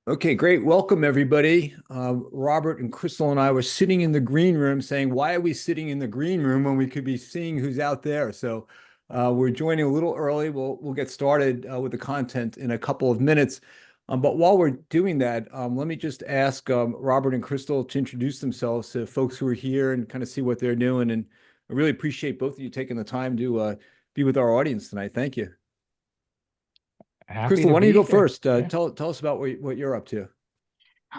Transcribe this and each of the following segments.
Okay, great. Welcome, everybody. Robert and Crystal and I were sitting in the green room saying, why are we sitting in the green room when we could be seeing who's out there? So we're joining a little early. We'll get started with the content in a couple of minutes. But while we're doing that, let me just ask Robert and Crystal to introduce themselves to folks who are here and kind of see what they're doing. And I really appreciate both of you taking the time to be with our audience tonight. Thank you. Happy Crystal, to why don't you be go here. first? Yeah. Tell us about what you're up to.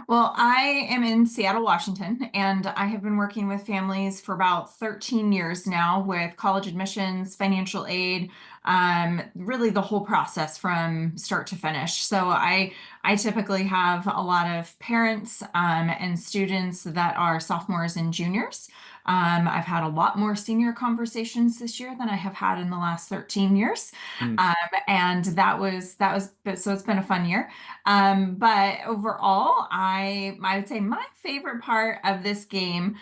Well, I am in Seattle, Washington, and I have been working with families for about 13 years now with college admissions, financial aid, really the whole process from start to finish. So I typically have a lot of parents and students that are sophomores and juniors. I've had a lot more senior conversations this year than I have had in the last 13 years. Hmm. Um, and so it's been a fun year. But overall, I would say my favorite part of this game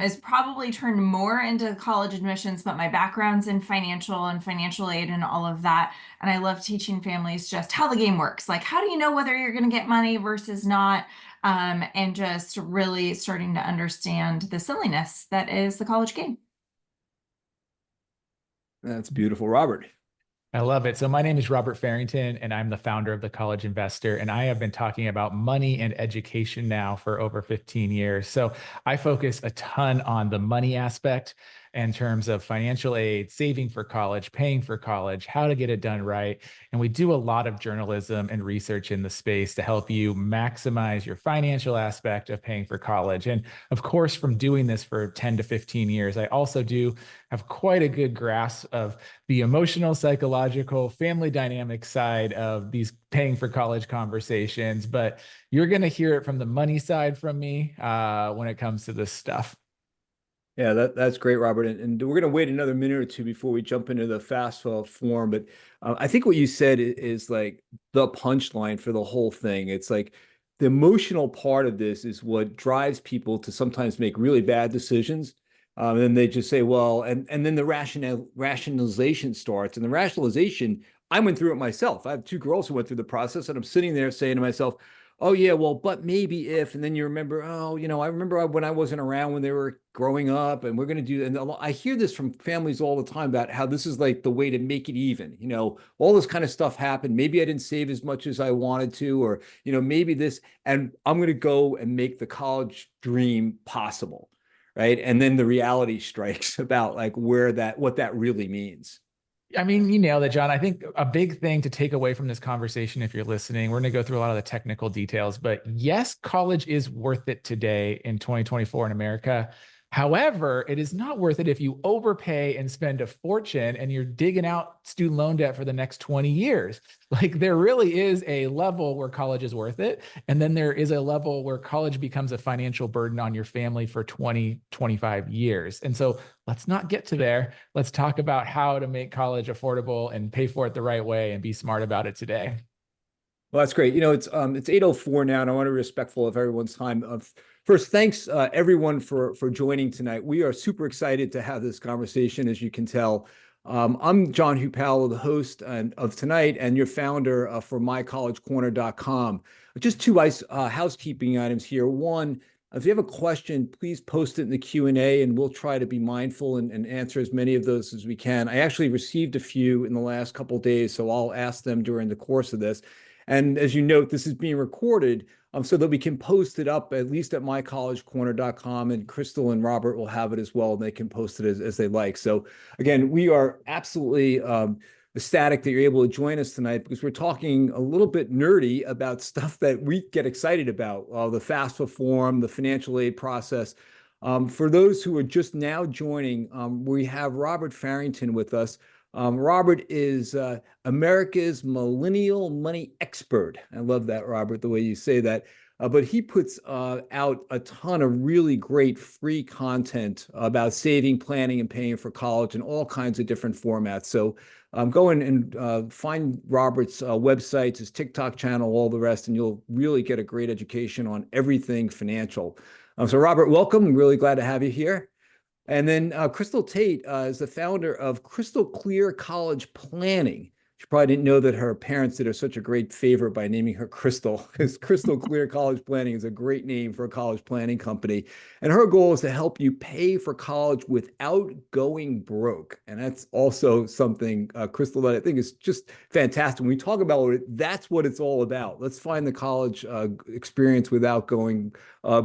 is probably turned more into college admissions, but my background's in financial aid and all of that. And I love teaching families just how the game works. Like, how do you know whether you're going to get money versus not? And just really starting to understand the silliness that is the college game. That's beautiful, Robert. I love it. So my name is Robert Farrington, and I'm the founder of The College Investor. And I have been talking about money and education now for over 15 years. So I focus a ton on the money aspect in terms of financial aid, saving for college, paying for college, how to get it done right. And we do a lot of journalism and research in the space to help you maximize your financial aspect of paying for college. And of course, from doing this for 10 to 15 years, I also do have quite a good grasp of the emotional, psychological, family dynamic side of these paying for college conversations. But you're going to hear it from the money side from me when it comes to this stuff. Yeah, that's great, Robert. And we're going to wait another minute or two before we jump into the FAFSA form. But I think what you said is like the punchline for the whole thing. It's like the emotional part of this is what drives people to sometimes make really bad decisions. And then they just say, well, and then the rationalization starts. And the rationalization, I went through it myself. I have two girls who went through the process, and I'm sitting there saying to myself, oh yeah, well, but maybe if, and then you remember, oh, I remember when I wasn't around when they were growing up, and we're going to do, and I hear this from families all the time about how this is like the way to make it even. All this kind of stuff happened. Maybe I didn't save as much as I wanted to, or maybe this, and I'm going to go and make the college dream possible, right? And then the reality strikes about like what that really means. I mean, you nailed it, John. I think a big thing to take away from this conversation, if you're listening, we're going to go through a lot of the technical details, but yes, college is worth it today in 2024 in America. However, it is not worth it if you overpay and spend a fortune and you're digging out student loan debt for the next 20 years. Like there really is a level where college is worth it. And then there is a level where college becomes a financial burden on your family for 20, 25 years. And so let's not get to there. Let's talk about how to make college affordable and pay for it the right way and be smart about it today. Well, that's great. It's 8:04 now, and I want to be respectful of everyone's time. First, thanks everyone for joining tonight. We are super excited to have this conversation, as you can tell. I'm John Hupalo, the host of tonight, and your founder for mycollegecorner.com. Just two housekeeping items here. One, if you have a question, please post it in the Q&A, and we'll try to be mindful and answer as many of those as we can. I actually received a few in the last couple of days, so I'll ask them during the course of this. And as you note, this is being recorded so that we can post it up at least at mycollegecorner.com, and Crystal and Robert will have it as well, and they can post it as they like. So again, we are absolutely ecstatic that you're able to join us tonight because we're talking a little bit nerdy about stuff that we get excited about, the FAFSA form, the financial aid process. For those who are just now joining, we have Robert Farrington with us. Robert is America's millennial money expert. I love that, Robert, the way you say that. But he puts out a ton of really great free content about saving, planning, and paying for college in all kinds of different formats. So go in and find Robert's websites, his TikTok channel, all the rest, and you'll really get a great education on everything financial. So Robert, welcome. I'm really glad to have you here. And then Crystal Tate is the founder of Crystal Clear College Planning. She She probably didn't know that her parents did her such a great favor by naming her Crystal, because Crystal Clear College Planning is a great name for a college planning company. And her goal is to help you pay for college without going broke. And that's also something, Crystal, that I think is just fantastic. When we talk about it, that's what it's all about. Let's find the college experience without going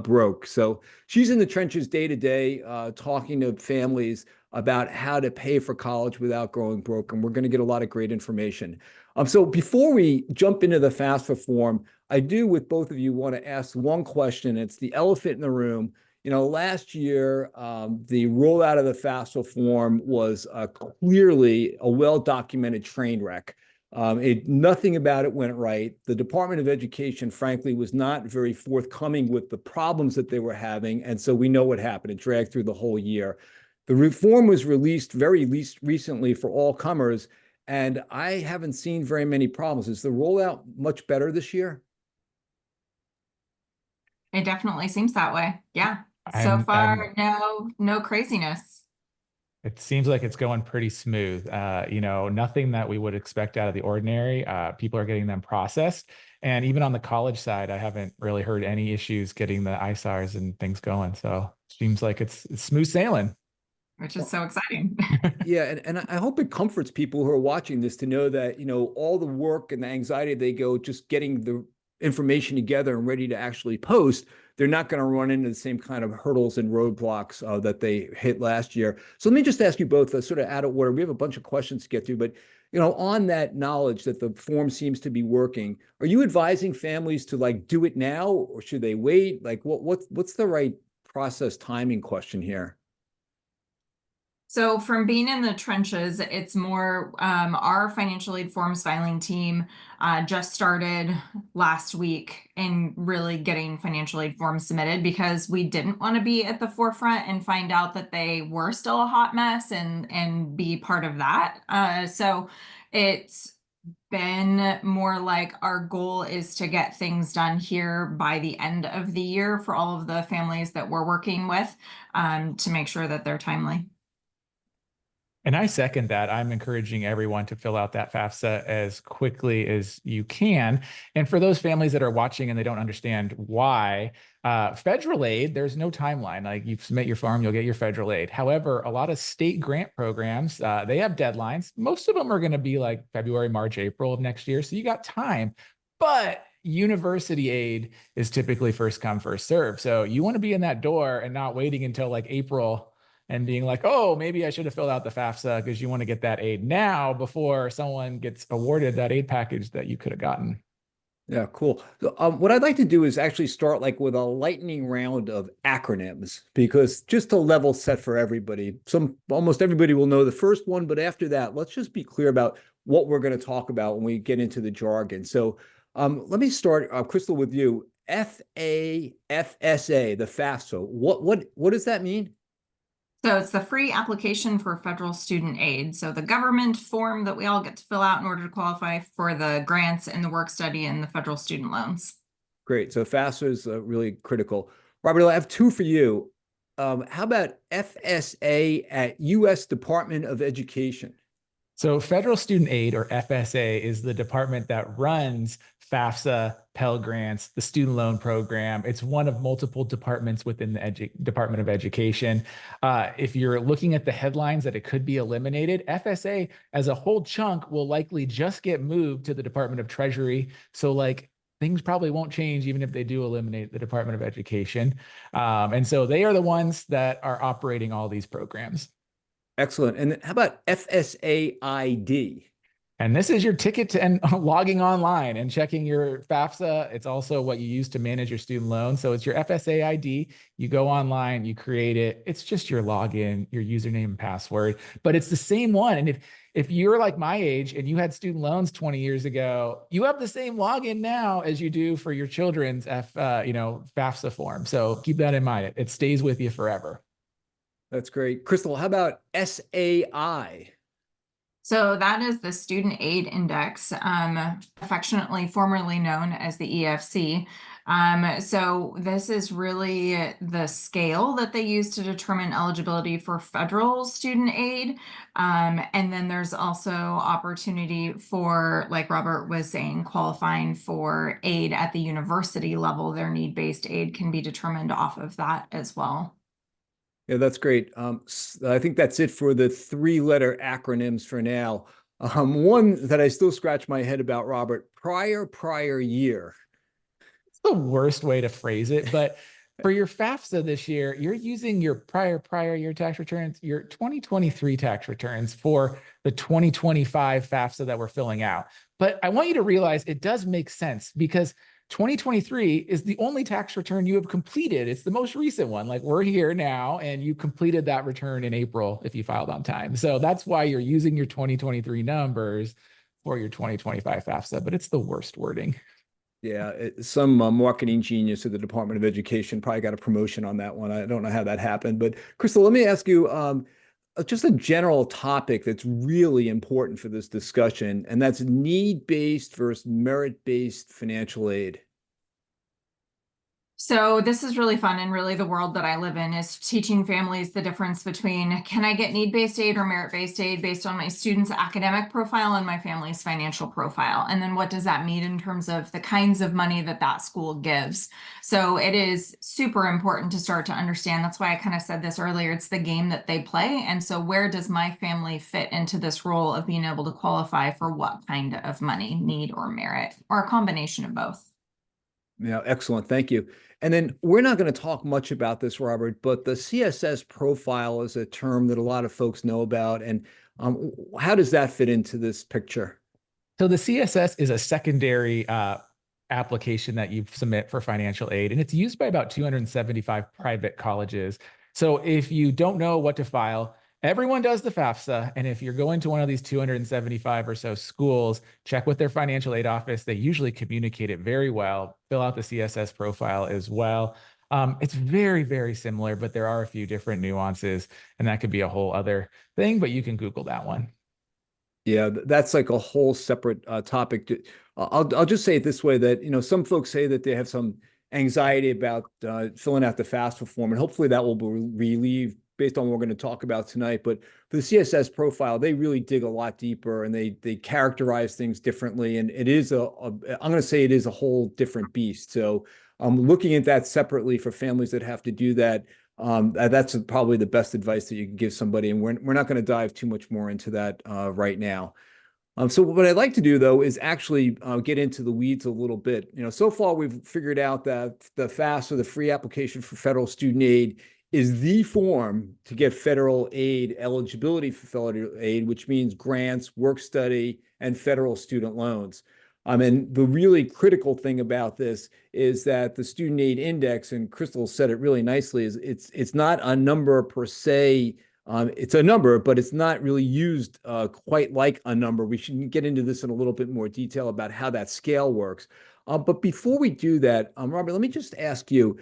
broke. So she's in the trenches day to day, talking to families about how to pay for college without going broke. And we're going to get a lot of great information. So before we jump into the FAFSA form, I do, with both of you, want to ask one question. It's the elephant in the room. You know, last year, the rollout of the FAFSA form was clearly a well-documented train wreck. Nothing about it went right. The Department of Education, frankly, was not very forthcoming with the problems that they were having. And so we know what happened. It dragged through the whole year. The reform was released very recently for all comers, and I haven't seen very many problems. Is the rollout much better this year? It definitely seems that way. Yeah. So I'm, far, no craziness. it seems like it's going pretty smooth. Nothing that we would expect out of the ordinary. People are getting them processed. And even on the college side, I haven't really heard any issues getting the ISARs and things going. So it seems like it's smooth sailing. Which is so exciting. Yeah, and I hope it comforts people who are watching this to know that, all the work and the anxiety they go just getting the information together and ready to actually post, they're not going to run into the same kind of hurdles and roadblocks that they hit last year. So let me just ask you both, sort of out of order. We have a bunch of questions to get to, but on that knowledge that the form seems to be working, are you advising families to do it now, or should they wait? What's the right process timing question here? So from being in the trenches, it's more our financial aid forms filing team just started last week in really getting financial aid forms submitted, because we didn't want to be at the forefront and find out that they were still a hot mess and be part of that. So it's been more like our goal is to get things done here by the end of the year for all of the families that we're working with, to make sure that they're timely. And I second that. I'm encouraging everyone to fill out that FAFSA as quickly as you can. And for those families that are watching and they don't understand why, federal aid, there's no timeline. Like, you submit your form, you'll get your federal aid. However, a lot of state grant programs, they have deadlines. Most of them are going to be like February, March, April of next year. So you got time. But university aid is typically first come, first serve. So you want to be in that door and not waiting until like April and being like, oh, maybe I should have filled out the FAFSA, because you want to get that aid now before someone gets awarded that aid package that you could have gotten. Yeah, cool. So, what I'd like to do is actually start with a lightning round of acronyms, because just to level set for everybody, almost everybody will know the first one, but after that, let's just be clear about what we're going to talk about when we get into the jargon. So let me start, Crystal, with you. FAFSA, the FAFSA. What does that mean? So it's the free application for federal student aid. So the government form that we all get to fill out in order to qualify for the grants and the work study and the federal student loans. Great. So FAFSA is really critical. Robert, I have two for you. How about FSA at U.S. Department of Education? So Federal Student Aid, or FSA, is the department that runs FAFSA, Pell Grants, the student loan program. It's one of multiple departments within the Department of Education. If you're looking at the headlines that it could be eliminated, FSA as a whole chunk will likely just get moved to the Department of Treasury. So things probably won't change even if they do eliminate the Department of Education. And so they are the ones that are operating all these programs. Excellent. And how about FSAID? And this is your ticket to logging online and checking your FAFSA. It's also what you use to manage your student loan. So it's your FSA ID. You go online, you create it. It's just your login, your username and password, but it's the same one. And if you're like my age and you had student loans 20 years ago, you have the same login now as you do for your children's FAFSA form. So keep that in mind. It stays with you forever. That's great. Crystal, how about SAI? So that is the Student Aid Index, affectionately formerly known as the EFC. So this is really the scale that they use to determine eligibility for federal student aid. And then there's also opportunity for, like Robert was saying, qualifying for aid at the university level. Their need-based aid can be determined off of that as well. Yeah, that's great. I think that's it for the three-letter acronyms for now. One that I still scratch my head about, Robert, prior year. It's the worst way to phrase it, but for your FAFSA this year, you're using your prior year tax returns, your 2023 tax returns for the 2025 FAFSA that we're filling out. But I want you to realize it does make sense because 2023 is the only tax return you have completed. It's the most recent one. Like we're here now and you completed that return in April if you filed on time. So that's why you're using your 2023 numbers for your 2025 FAFSA, but it's the worst wording. Yeah, some marketing genius at the Department of Education probably got a promotion on that one. I don't know how that happened, but Crystal, let me ask you just a general topic that's really important for this discussion, and that's need-based versus merit-based financial aid. So this is really fun, and really the world that I live in is teaching families the difference between, can I get need-based aid or merit-based aid based on my student's academic profile and my family's financial profile? And then what does that mean in terms of the kinds of money that that school gives? So it is super important to start to understand. That's why I kind of said this earlier. It's the game that they play. And so where does my family fit into this role of being able to qualify for what kind of money, need or merit, or a combination of both? Yeah, excellent. Thank you. And then we're not going to talk much about this, Robert, but the CSS profile is a term that a lot of folks know about. And how does that fit into this picture? So the CSS is a secondary application that you submit for financial aid, and it's used by about 275 private colleges. So if you don't know what to file, everyone does the FAFSA. And if you're going to one of these 275 or so schools, check with their financial aid office. They usually communicate it very well. Fill out the CSS profile as well. It's very, very similar, but there are a few different nuances, and that could be a whole other thing, but you can Google that one. Yeah, that's like a whole separate topic. I'll just say it this way, that some folks say that they have some anxiety about filling out the FAFSA form, and hopefully that will be relieved based on what we're going to talk about tonight. But for the CSS profile, they really dig a lot deeper, and they characterize things differently, and it is I'm going to say it is a whole different beast. So looking at that separately for families that have to do that. That's probably the best advice that you can give somebody, and we're not going to dive too much more into that right now. So what I'd like to do, though, is actually get into the weeds a little bit. So far we've figured out that the FAFSA, the free application for federal student aid, is the form to get federal aid eligibility for federal aid, which means grants, work study, and federal student loans. And the really critical thing about this is that the student aid index, and Crystal said it really nicely, is it's not a number per se. It's a number, but it's not really used quite like a number. We should get into this in a little bit more detail about how that scale works. But before we do that, Robert, let me just ask you,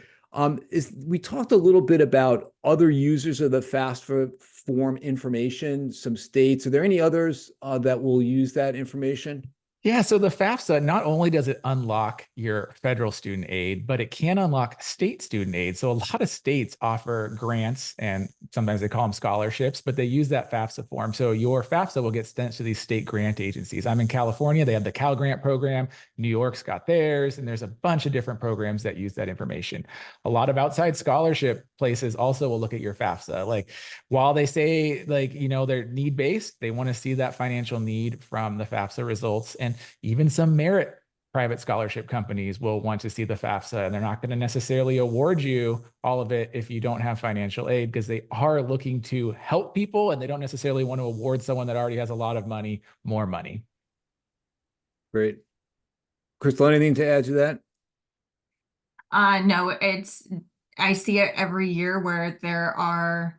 we talked a little bit about other users of the FAFSA form information, some states. Are there any others that will use that information? Yeah, so the FAFSA, not only does it unlock your federal student aid, but it can unlock state student aid. So a lot of states offer grants, and sometimes they call them scholarships, but they use that FAFSA form. So your FAFSA will get sent to these state grant agencies. I'm in California, they have the Cal Grant program. New York's got theirs, and there's a bunch of different programs that use that information. A lot of outside scholarship places also will look at your FAFSA. Like while they say they're need-based, they want to see that financial need from the FAFSA results. And even some merit private scholarship companies will want to see the FAFSA, and they're not going to necessarily award you all of it if you don't have financial aid, because they are looking to help people, and they don't necessarily want to award someone that already has a lot of money more money. Great. Crystal, anything to add to that? No, I see it every year where there are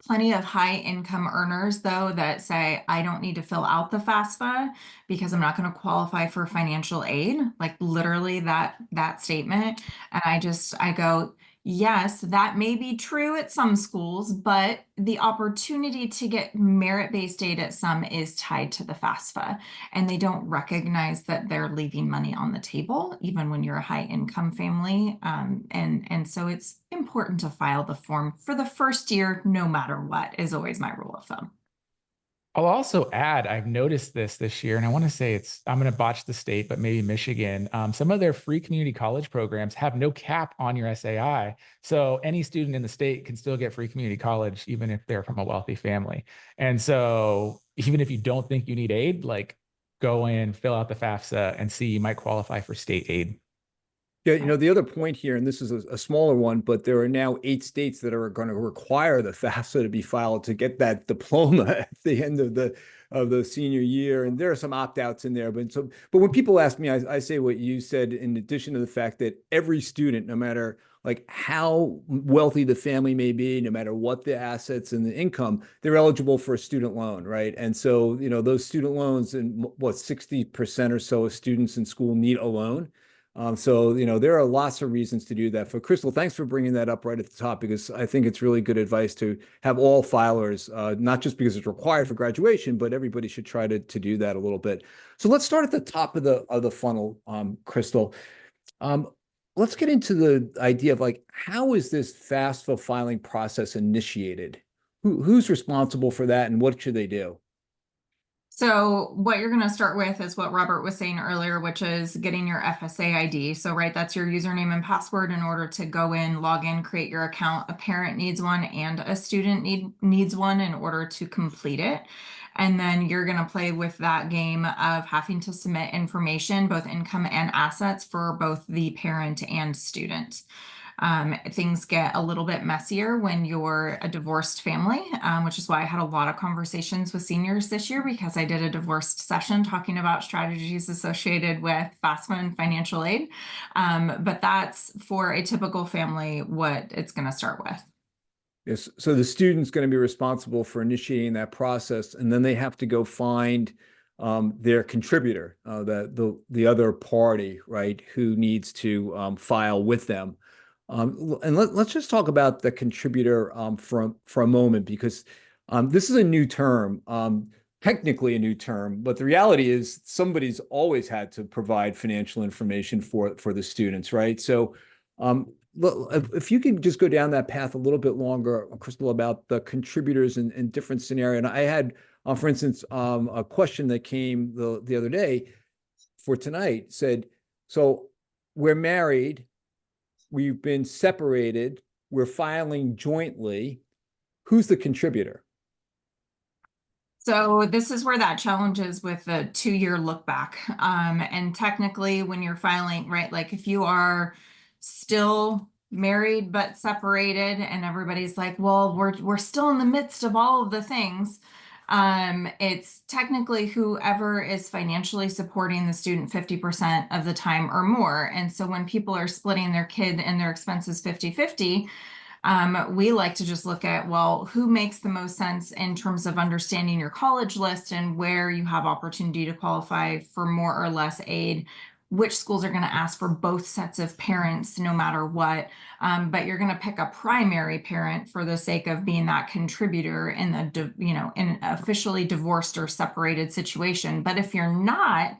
plenty of high income earners, though, that say, I don't need to fill out the FAFSA because I'm not going to qualify for financial aid, like literally that statement. And I go, Yes, that may be true at some schools, but the opportunity to get merit-based aid at some is tied to the FAFSA, and they don't recognize that they're leaving money on the table, even when you're a high-income family. And so it's important to file the form for the first year, no matter what, is always my rule of thumb. I'll also add, I've noticed this year, and I want to say I'm going to botch the state, but maybe Michigan. Some of their free community college programs have no cap on your SAI. So any student in the state can still get free community college, even if they're from a wealthy family. And so even if you don't think you need aid, like go in, fill out the FAFSA and see, you might qualify for state aid. Yeah, the other point here, and this is a smaller one, but there are now 8 states that are going to require the FAFSA to be filed to get that diploma at the end of the senior year. And there are some opt-outs in there. But when people ask me, I say what you said, in addition to the fact that every student, no matter like how wealthy the family may be, no matter what the assets and the income, they're eligible for a student loan, right? And so, those student loans, and what, 60% or so of students in school need a loan. So, there are lots of reasons to do that. For Crystal, thanks for bringing that up right at the top, because I think it's really good advice to have all filers, not just because it's required for graduation, but everybody should try to do that a little bit. So let's start at the top of the funnel, Crystal. Let's get into the idea of like, how is this FAFSA filing process initiated? Who's responsible for that, and what should they do? So what you're going to start with is what Robert was saying earlier, which is getting your FSA ID. So, right, that's your username and password in order to go in, log in, create your account. A parent needs one and a student needs one in order to complete it. And then you're going to play with that game of having to submit information, both income and assets, for both the parent and student. Things get a little bit messier when you're a divorced family, which is why I had a lot of conversations with seniors this year, because I did a divorced session talking about strategies associated with FAFSA and financial aid. But that's, for a typical family, what it's going to start with. Yes. So the student's going to be responsible for initiating that process, and then they have to go find their contributor, the other party, right, who needs to file with them. And let's just talk about the contributor for a moment, because this is a new term, technically a new term, but the reality is somebody's always had to provide financial information for the students, right? So if you can just go down that path a little bit longer, Crystal, about the contributors in different scenarios. And I had, for instance, a question that came the other day for tonight, said, so we're married, we've been separated, we're filing jointly. Who's the contributor? So this is where that challenge is with the 2-year look back. And technically, when you're filing, right, like if you are still married but separated, and everybody's like, well, we're still in the midst of all of the things. It's technically whoever is financially supporting the student 50% of the time or more. And so when people are splitting their kid and their expenses 50-50, we like to just look at, well, who makes the most sense in terms of understanding your college list and where you have opportunity to qualify for more or less aid. Which schools are going to ask for both sets of parents no matter what, but you're going to pick a primary parent for the sake of being that contributor in the in an officially divorced or separated situation. But if you're not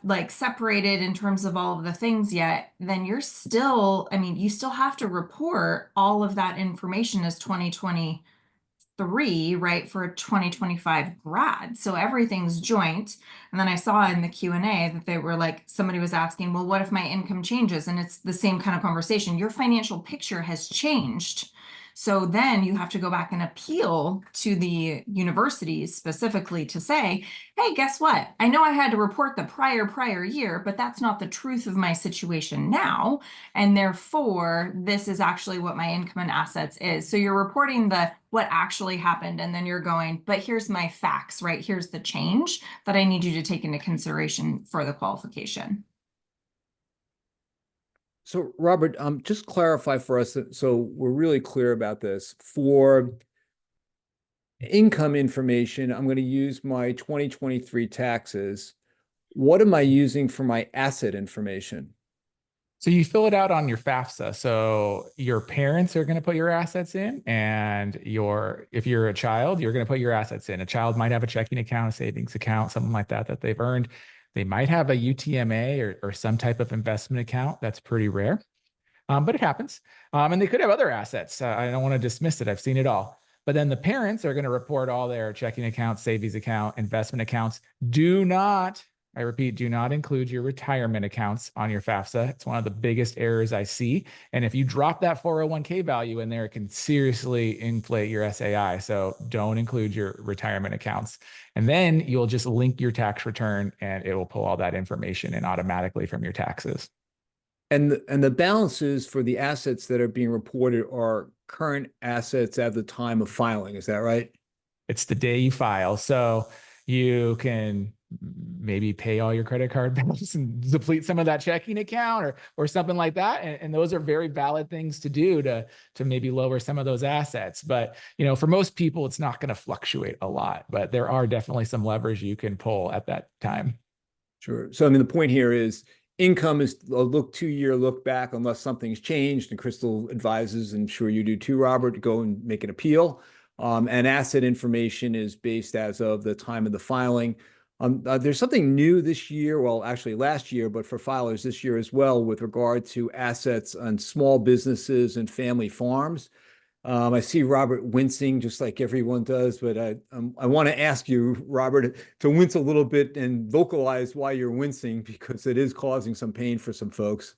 like separated in terms of all of the things yet, then you're still, you still have to report all of that information as 2023, right, for a 2025 grad. So everything's joint. And then I saw in the Q&A that they were like, somebody was asking, well, what if my income changes? And it's the same kind of conversation. Your financial picture has changed. So then you have to go back and appeal to the universities specifically to say, hey, guess what? I know I had to report the prior year, but that's not the truth of my situation now. And therefore, this is actually what my income and assets is. So you're reporting what actually happened, and then you're going, but here's my facts, right? Here's the change that I need you to take into consideration for the qualification. So, Robert, just clarify for us, so we're really clear about this. For income information, I'm going to use my 2023 taxes. What am I using for my asset information? So you fill it out on your FAFSA. So your parents are going to put your assets in, and if you're a child, you're going to put your assets in. A child might have a checking account, a savings account, something like that that they've earned. They might have a UTMA or some type of investment account. That's pretty rare, but it happens. And they could have other assets. I don't want to dismiss it. I've seen it all. But then the parents are going to report all their checking accounts, savings account, investment accounts. I repeat, do not include your retirement accounts on your FAFSA. It's one of the biggest errors I see. And if you drop that 401k value in there, it can seriously inflate your SAI. So don't include your retirement accounts. And then you'll just link your tax return and it will pull all that information in automatically from your taxes. And the balances for the assets that are being reported are current assets at the time of filing. Is that right? It's the day you file. So you can maybe pay all your credit card bills and deplete some of that checking account or something like that. And those are very valid things to do to maybe lower some of those assets. But, for most people, it's not going to fluctuate a lot, but there are definitely some levers you can pull at that time. Sure. So, the point here is income is a 2-year look back unless something's changed, and Crystal advises, and I'm sure you do too, Robert, to go and make an appeal. And asset information is based as of the time of the filing. There's something new this year, well, actually last year, but for filers this year as well, with regard to assets on small businesses and family farms. I see Robert wincing just like everyone does, but I want to ask you, Robert, to wince a little bit and vocalize why you're wincing, because it is causing some pain for some folks.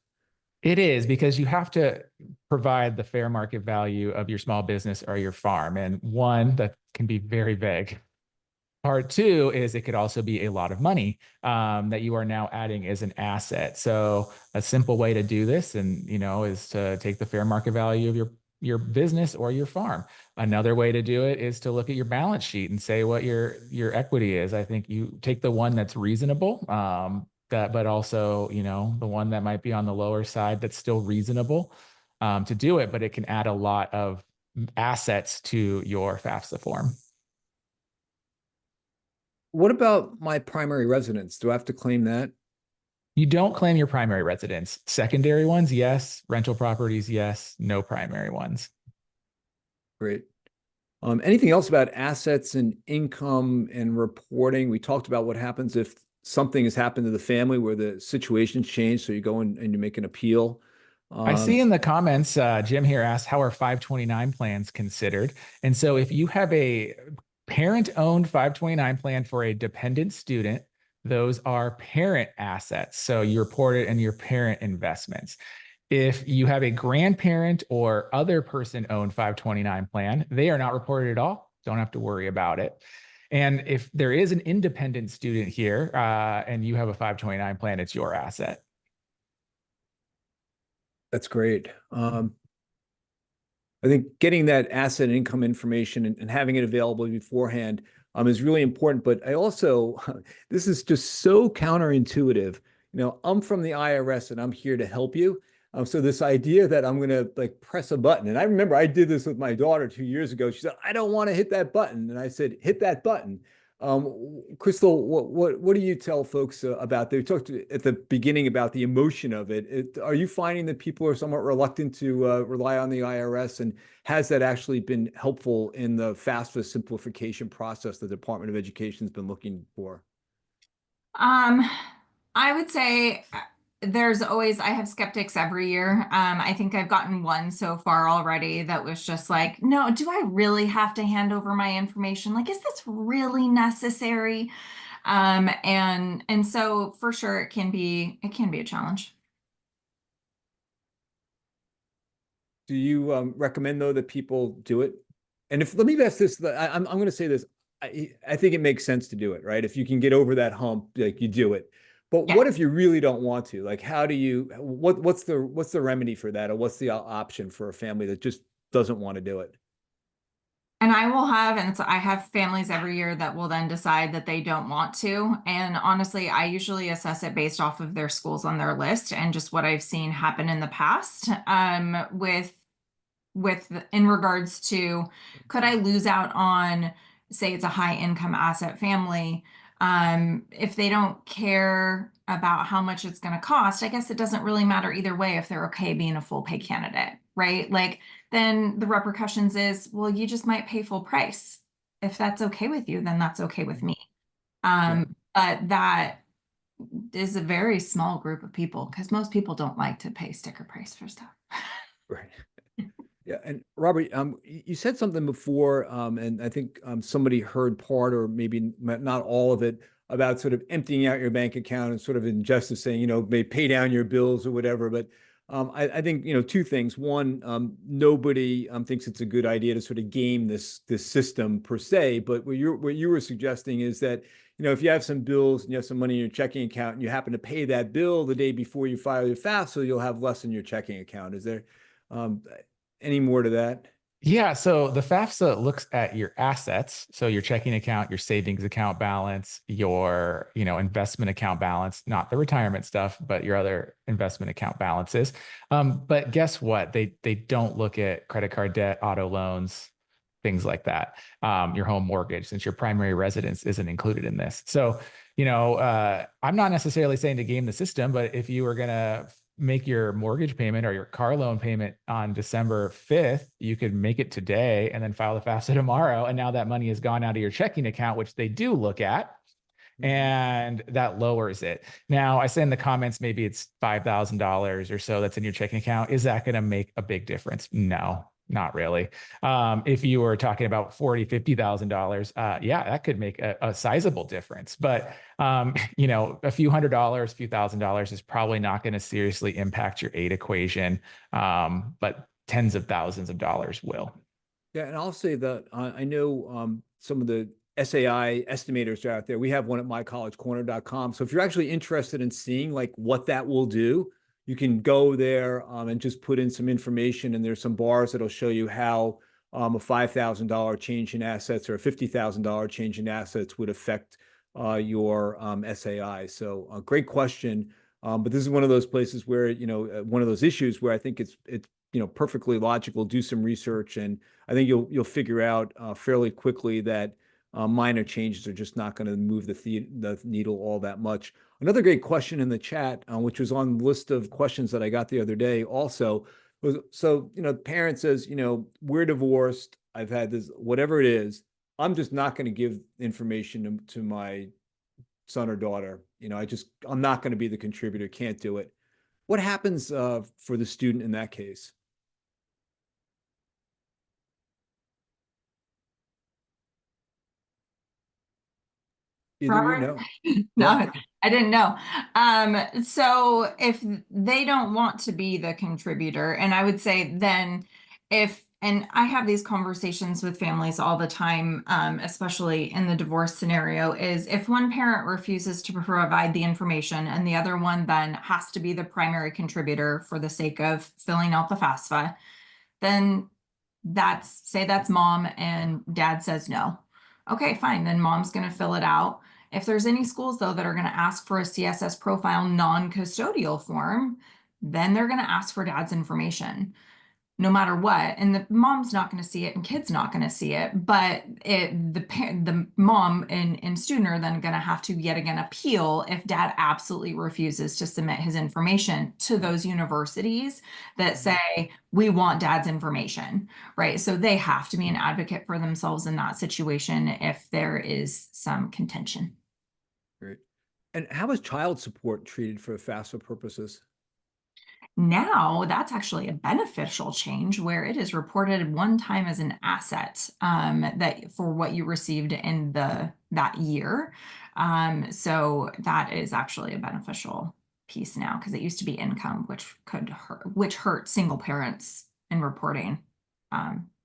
It is, because you have to provide the fair market value of your small business or your farm. And one, that can be very vague. Part two is it could also be a lot of money that you are now adding as an asset. So a simple way to do this, is to take the fair market value of your business or your farm. Another way to do it is to look at your balance sheet and say what your equity is. I think you take the one that's reasonable, but also, the one that might be on the lower side that's still reasonable to do it, but it can add a lot of assets to your FAFSA form. What about my primary residence? Do I have to claim that? You don't claim your primary residence. Secondary ones, yes. Rental properties, yes. No primary ones. Great. Anything else about assets and income and reporting? We talked about what happens if something has happened to the family where the situation's changed, so you go and you make an appeal. I see in the comments, Jim here asked, how are 529 plans considered? And so if you have a parent-owned 529 plan for a dependent student, those are parent assets. So you report it in your parent investments. If you have a grandparent or other person-owned 529 plan, they are not reported at all. Don't have to worry about it. And if there is an independent student here and you have a 529 plan, it's your asset. That's great. I think getting that asset and income information and having it available beforehand is really important. But I also, this is just so counterintuitive. I'm from the IRS and I'm here to help you. So this idea that I'm going to press a button, and I remember I did this with my daughter 2 years ago. She said, "I don't want to hit that button," and I said, "Hit that button." Crystal, what do you tell folks about? They talked at the beginning about the emotion of it. Are you finding that people are somewhat reluctant to rely on the IRS, and has that actually been helpful in the FAFSA simplification process the Department of Education has been looking for? I would say I have skeptics every year. I think I've gotten one so far already that was just like, no, do I really have to hand over my information? Is this really necessary? And so for sure it can be a challenge. Do you recommend though that people do it? And let me ask this, I'm going to say this. I think it makes sense to do it, right? If you can get over that hump, you do it. But Yes. what if you really don't want to? How do you, what's the remedy for that? Or what's the option for a family that just doesn't want to do it? And I have families every year that will then decide that they don't want to. And honestly, I usually assess it based off of their schools on their list and just what I've seen happen in the past, in regards to, could I lose out on, say it's a high income asset family, if they don't care about how much it's going to cost, I guess it doesn't really matter either way if they're okay being a full pay candidate, right? Like then the repercussions is, well, you just might pay full price. If that's okay with you, then that's okay with me. But that is a very small group of people because most people don't like to pay sticker price for stuff. Right. Yeah, and Robert, you said something before, and I think somebody heard part or maybe not all of it about sort of emptying out your bank account and sort of in justice saying, may pay down your bills or whatever. But I think, two things. One, nobody thinks it's a good idea to sort of game this system per se. But what you were suggesting is that, if you have some bills and you have some money in your checking account and you happen to pay that bill the day before you file your FAFSA, you'll have less in your checking account. Is there any more to that? Yeah, so the FAFSA looks at your assets, so your checking account, your savings account balance, your, investment account balance, not the retirement stuff, but your other investment account balances. But guess what? They don't look at credit card debt, auto loans, things like that. Your home mortgage, since your primary residence isn't included in this. So, I'm not necessarily saying to game the system, but if you were gonna make your mortgage payment or your car loan payment on December 5th, you could make it today and then file the FAFSA tomorrow. And now that money has gone out of your checking account, which they do look at, and that lowers it. Now, I say in the comments, maybe it's $5,000 or so that's in your checking account. Is that going to make a big difference? No, not really. If you were talking about $40,000, $50,000, yeah, that could make a sizable difference. But a few $100s, a few $1,000s is probably not going to seriously impact your aid equation. But tens of thousands of dollars will. Yeah, and I'll say that I know some of the SAI estimators are out there. We have one at mycollegecorner.com. So if you're actually interested in seeing like what that will do, you can go there and just put in some information, and there's some bars that'll show you how a $5,000 change in assets or a $50,000 change in assets would affect your SAI. So a great question. But this is one of those places where, one of those issues where I think it's perfectly logical. Do some research, and I think you'll figure out fairly quickly that minor changes are just not going to move the needle all that much. Another great question in the chat, which was on the list of questions that I got the other day also, was, so, the parent says, we're divorced. I've had this, whatever it is, I'm just not going to give information to my son or daughter. I'm not going to be the contributor, can't do it. What happens for the student in that case? Either Robert? you know. No, Yeah. I didn't know. So if they don't want to be the contributor, and I would say then and I have these conversations with families all the time, especially in the divorce scenario, is if one parent refuses to provide the information and the other one then has to be the primary contributor for the sake of filling out the FAFSA, then say that's mom and dad says no. Okay, fine. Then mom's going to fill it out. If there's any schools though that are going to ask for a CSS profile non-custodial form, then they're going to ask for dad's information no matter what. And the mom's not going to see it and kid's not going to see it, but the mom and student are then going to have to yet again appeal if dad absolutely refuses to submit his information to those universities that say, we want dad's information, right? So they have to be an advocate for themselves in that situation if there is some contention. Great. And how is child support treated for FAFSA purposes? Now that's actually a beneficial change where it is reported one time as an asset that for what you received in that year. So that is actually a beneficial piece now because it used to be income, which hurt single parents in reporting.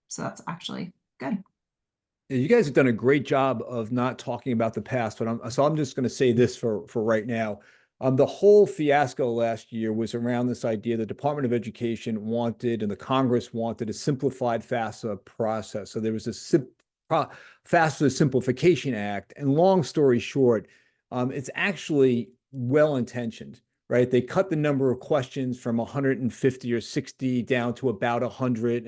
So that's actually good. You guys have done a great job of not talking about the past, but I'm just going to say this for right now. The whole fiasco last year was around this idea the Department of Education wanted and the Congress wanted a simplified FAFSA process. So there was a FAFSA Simplification Act. And long story short, it's actually well-intentioned, right? They cut the number of questions from 150 or 60 down to about 100.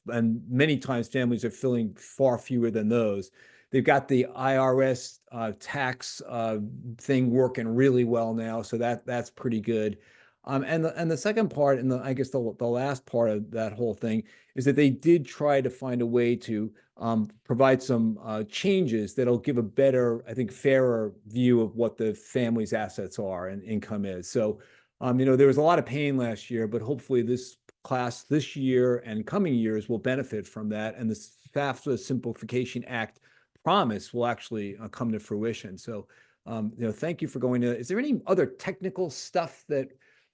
And many times families are filling far fewer than those. they've got the IRS tax thing working really well now, so that's pretty good. And the second part, and I guess the last part of that whole thing, is that they did try to find a way to provide some changes that'll give a better, I think, fairer view of what the family's assets are and income is. So, there was a lot of pain last year, but hopefully this class this year and coming years will benefit from that. And the FAFSA Simplification Act promise will actually come to fruition. So, thank you for going to. Is there any other technical stuff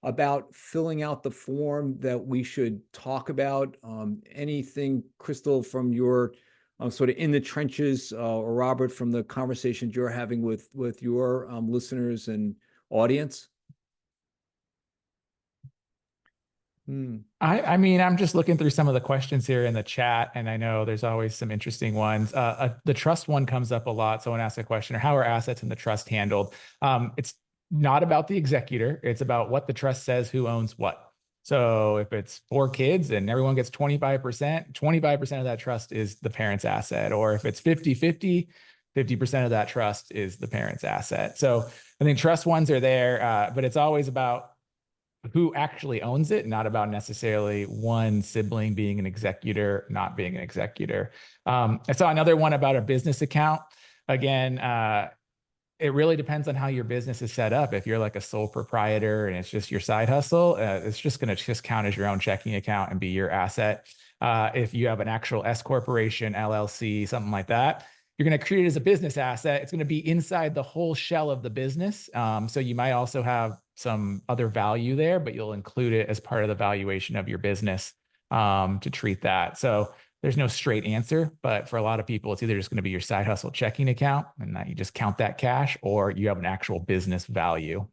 about filling out the form that we should talk about? Anything, Crystal, from your sort of in the trenches, or Robert, from the conversations you're having with your listeners and audience? I mean, I'm just looking through some of the questions here in the chat, and I know there's always some interesting ones. The trust one comes up a lot. Someone asked a question, or how are assets in the trust handled? It's not about the executor. It's about what the trust says, who owns what. So if it's 4 kids and everyone gets 25%, 25% of that trust is the parent's asset. Or if it's 50-50, 50% of that trust is the parent's asset. So I think trust ones are there, but it's always about who actually owns it, not about necessarily one sibling being an executor, not being an executor. I saw another one about a business account. Again, it really depends on how your business is set up. If you're like a sole proprietor and it's just your side hustle, it's just going to count as your own checking account and be your asset. If you have an actual S corporation, LLC, something like that, you're going to treat it as a business asset. It's going to be inside the whole shell of the business. So you might also have some other value there, but you'll include it as part of the valuation of your business to treat that. So there's no straight answer, but for a lot of people, it's either just going to be your side hustle checking account and that you just count that cash, or you have an actual business value.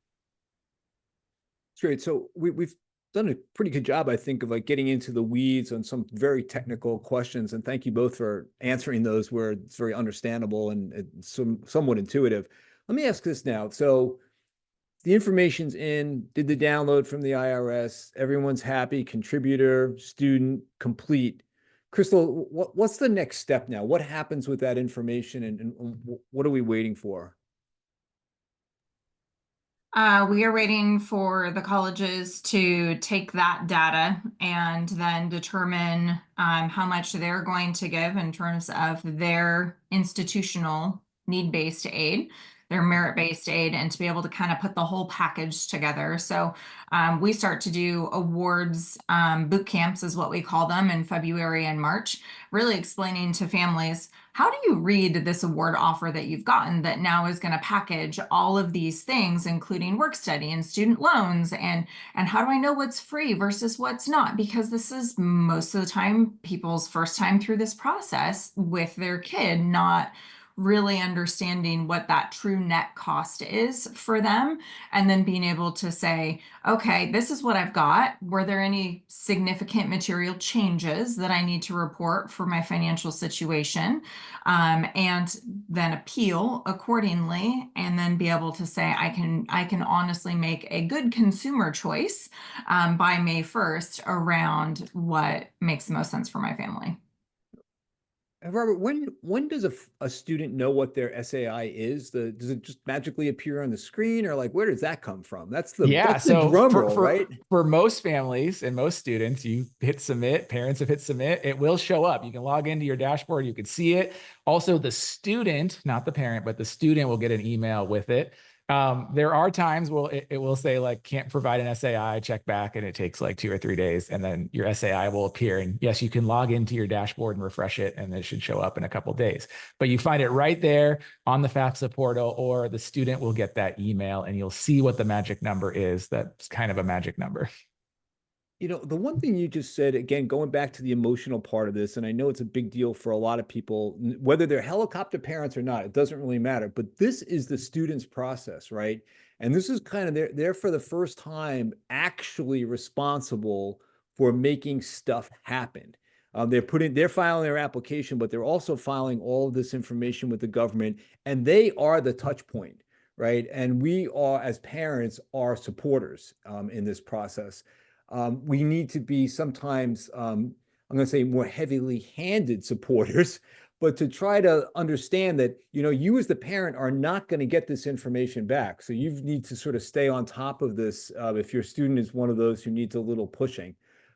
That's great. So we've done a pretty good job, I think, of like getting into the weeds on some very technical questions. And thank you both for answering those where it's very understandable and somewhat intuitive. Let me ask this now. So the information's in, did the download from the IRS, everyone's happy, contributor, student, complete. Crystal, what's the next step now? What happens with that information, and what are we waiting for? We are waiting for the colleges to take that data and then determine how much they're going to give in terms of their institutional need-based aid, their merit-based aid, and to be able to kind of put the whole package together. So we start to do awards boot camps is what we call them in February and March, really explaining to families, how do you read this award offer that you've gotten that now is going to package all of these things, including work study and student loans, and how do I know what's free versus what's not? Because this is most of the time people's first time through this process with their kid, not really understanding what that true net cost is for them, and then being able to say, okay, this is what I've got. Were there any significant material changes that I need to report for my financial situation? And then appeal accordingly, and then be able to say, I can honestly make a good consumer choice by May 1st around what makes the most sense for my family. Robert, when does a student know what their SAI is? Does it just magically appear on the screen, or like where does that come from? That's the drum roll, right? For most families and most students, you hit submit, parents have hit submit, it will show up. You can log into your dashboard, you can see it. Also, the student, not the parent, but the student will get an email with it. There are times it will say like can't provide an SAI, check back, and it takes like 2 or 3 days, and then your SAI will appear. And yes, you can log into your dashboard and refresh it, and it should show up in a couple of days. But you find it right there on the FAFSA portal, or the student will get that email, and you'll see what the magic number is. That's kind of a magic number. The one thing you just said, again, going back to the emotional part of this, and I know it's a big deal for a lot of people, whether they're helicopter parents or not, it doesn't really matter, but this is the student's process, right? And this is kind of, they're for the first time actually responsible for making stuff happen. They're filing their application, but they're also filing all of this information with the government, and they are the touch point, right? And we are, as parents, are supporters in this process. We need to be sometimes, I'm going to say, more heavily handed supporters, but to try to understand that, you as the parent are not going to get this information back. So you need to sort of stay on top of this if your student is one of those who needs a little pushing.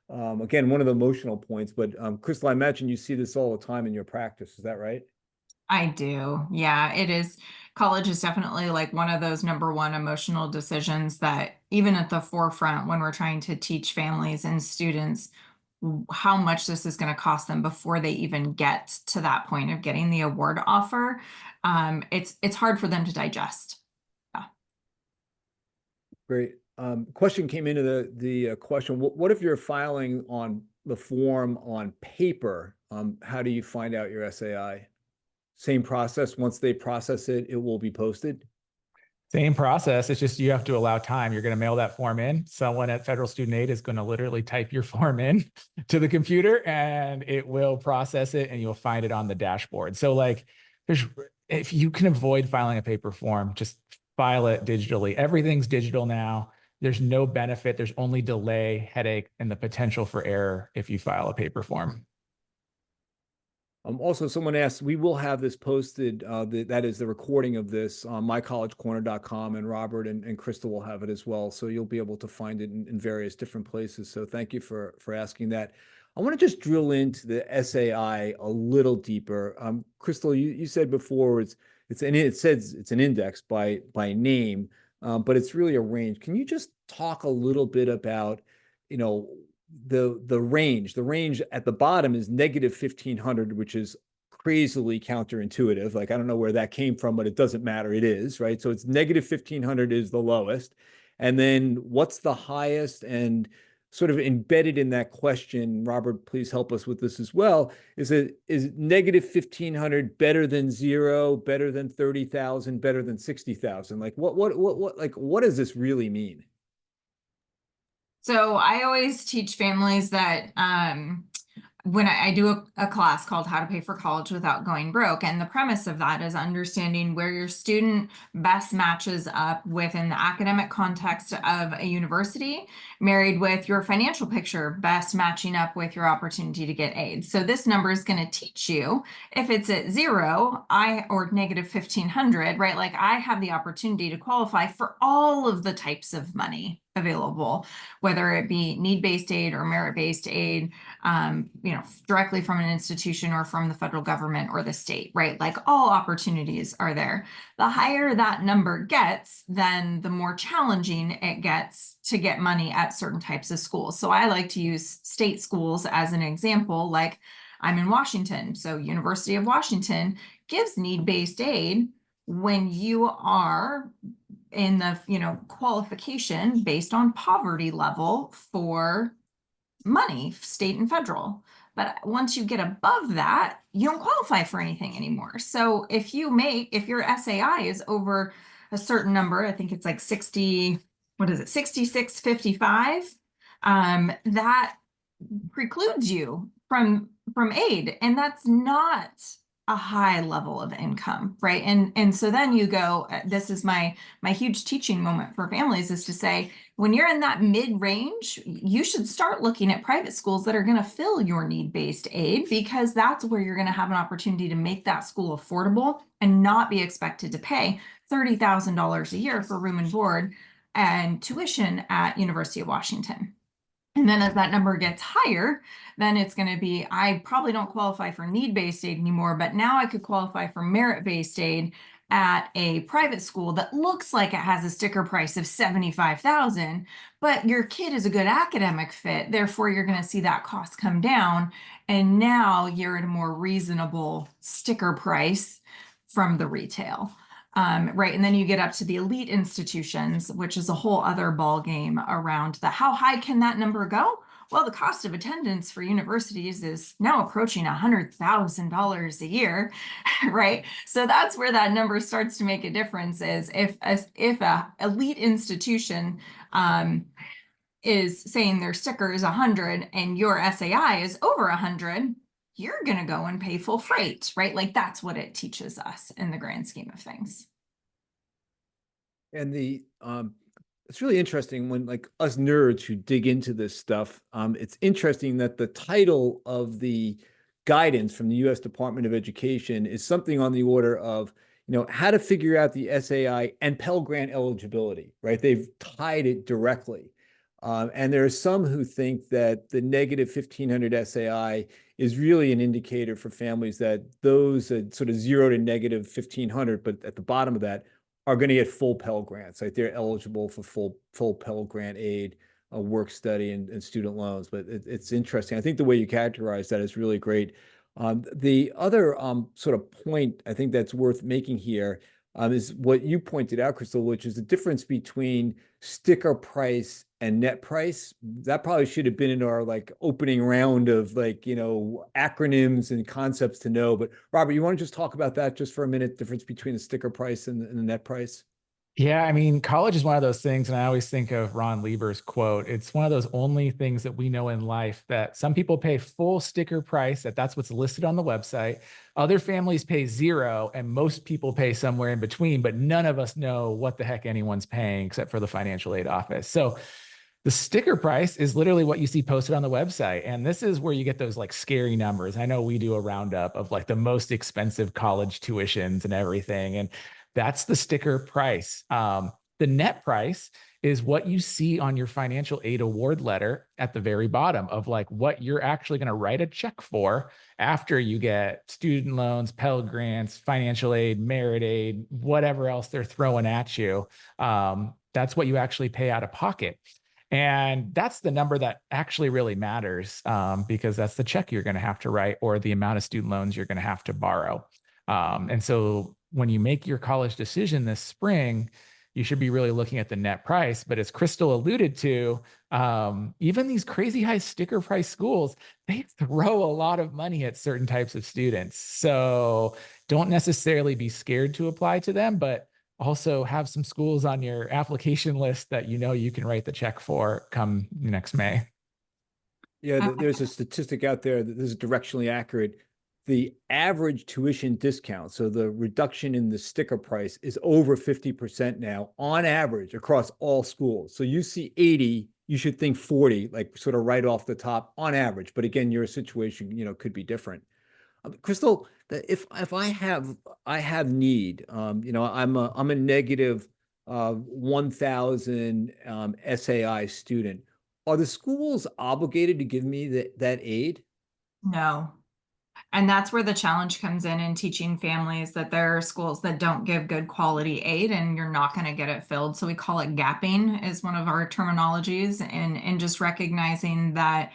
Again, one of the emotional points, but Crystal, I imagine you see this all the time in your practice. Is that right? I do. Yeah, it is. College is definitely like one of those number one emotional decisions that even at the forefront when we're trying to teach families and students how much this is going to cost them before they even get to that point of getting the award offer. It's hard for them to digest. Yeah. Great. Question came into the question. What if you're filing on the form on paper? How do you find out your SAI? Same process. Once they process it, it will be posted. Same process. It's just you have to allow time. You're going to mail that form in. Someone at Federal Student Aid is going to literally type your form in to the computer and it will process it and you'll find it on the dashboard. So like if you can avoid filing a paper form, just file it digitally. Everything's digital now. There's no benefit. There's only delay, headache, and the potential for error if you file a paper form. Also, someone asked, we will have this posted, that is the recording of this on mycollegecorner.com, and Robert and Crystal will have it as well. So you'll be able to find it in various different places. So thank you for asking that. I want to just drill into the SAI a little deeper. Crystal, you said before it says it's an index by name, but it's really a range. Can you just talk a little bit about, the range at the bottom is negative 1500, which is crazily counterintuitive. Like, I don't know where that came from, but it doesn't matter. It is, right? So it's negative 1500 is the lowest. And then what's the highest? And sort of embedded in that question, Robert, please help us with this as well. Is negative 1500 better than zero, better than 30,000, better than 60,000? Like what does this really mean? So I always teach families that when I do a class called How to Pay for College Without Going Broke, and the premise of that is understanding where your student best matches up within the academic context of a university, married with your financial picture best matching up with your opportunity to get aid. So this number is going to teach you if it's at zero, or negative 1500, right? Like I have the opportunity to qualify for all of the types of money available, whether it be need-based aid or merit-based aid, directly from an institution or from the federal government or the state, right? Like all opportunities are there. The higher that number gets, then the more challenging it gets to get money at certain types of schools. So I like to use state schools as an example. Like I'm in Washington, so University of Washington gives need-based aid when you are in the qualification based on poverty level for money, state and federal. But once you get above that, you don't qualify for anything anymore. So if your SAI is over a certain number, I think it's like 6655, that precludes you from aid, and that's not a high level of income, right? And so then you go, this is my huge teaching moment for families, is to say, when you're in that mid-range, you should start looking at private schools that are going to fill your need-based aid, because that's where you're going to have an opportunity to make that school affordable and not be expected to pay $30,000 a year for room and board and tuition at University of Washington. And then as that number gets higher, then it's going to be, I probably don't qualify for need-based aid anymore, but now I could qualify for merit-based aid at a private school that looks like it has a sticker price of $75,000, but your kid is a good academic fit. Therefore, you're going to see that cost come down. And now you're at a more reasonable sticker price from the retail. Right. And then you get up to the elite institutions, which is a whole other ball game around how high can that number go? Well, the cost of attendance for universities is now approaching $100,000 a year, right? So that's where that number starts to make a difference, is if a elite institution is saying their sticker is 100 and your SAI is over 100, you're going to go and pay full freight, right? Like that's what it teaches us in the grand scheme of things. And it's really interesting when, like, us nerds who dig into this stuff, it's interesting that the title of the guidance from the U.S. Department of Education is something on the order of, how to figure out the SAI and Pell Grant eligibility, right? They've tied it directly. And there are some who think that the negative 1,500 SAI is really an indicator for families that those sort of 0 to negative 1,500, but at the bottom of that, are going to get full Pell Grants, right? They're eligible for full Pell Grant aid, work study, and student loans. But it's interesting. I think the way you characterize that is really great. The other sort of point I think that's worth making here is what you pointed out, Crystal, which is the difference between sticker price and net price. That probably should have been in our opening round of acronyms and concepts to know. But Robert, you want to just talk about that just for a minute, difference between the sticker price and the net price? Yeah, I mean, college is one of those things, and I always think of Ron Lieber's quote. It's one of those only things that we know in life that some people pay full sticker price, that's what's listed on the website. Other families pay 0, and most people pay somewhere in between, but none of us know what the heck anyone's paying except for the financial aid office. So the sticker price is literally what you see posted on the website. And this is where you get those scary numbers. I know we do a roundup of the most expensive college tuitions and everything. And that's the sticker price. The net price is what you see on your financial aid award letter at the very bottom of what you're actually going to write a check for after you get student loans, Pell Grants, financial aid, merit aid, whatever else they're throwing at you. That's what you actually pay out of pocket. And that's the number that actually really matters because that's the check you're going to have to write or the amount of student loans you're going to have to borrow. And so when you make your college decision this spring, you should be really looking at the net price. But as Crystal alluded to, even these crazy high sticker price schools, they throw a lot of money at certain types of students. So don't necessarily be scared to apply to them, but also have some schools on your application list that you can write the check for come next May. Yeah, there's a statistic out there that this is directionally accurate. The average tuition discount, so the reduction in the sticker price, is over 50% now on average across all schools. So you see 80, you should think 40, sort of right off the top on average. But again, your situation, could be different. Crystal, if I have need, I'm a negative 1,000 SAI student. Are the schools obligated to give me that aid? No. And that's where the challenge comes in teaching families that there are schools that don't give good quality aid and you're not going to get it filled. So we call it gapping is one of our terminologies, and just recognizing that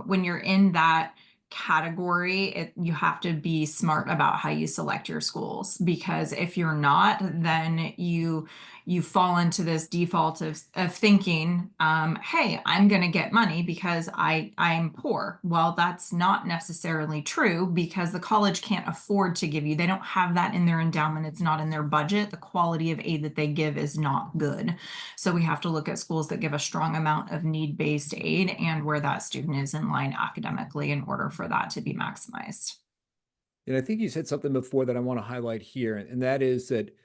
when you're in that category, you have to be smart about how you select your schools, because if you're not, then you fall into this default of thinking, hey, I'm going to get money because I'm poor. Well, that's not necessarily true, because the college can't afford to give you. They don't have that in their endowment. It's not in their budget. The quality of aid that they give is not good. So we have to look at schools that give a strong amount of need-based aid and where that student is in line academically in order for that to be maximized. And I think you said something before that I want to highlight here, and that is that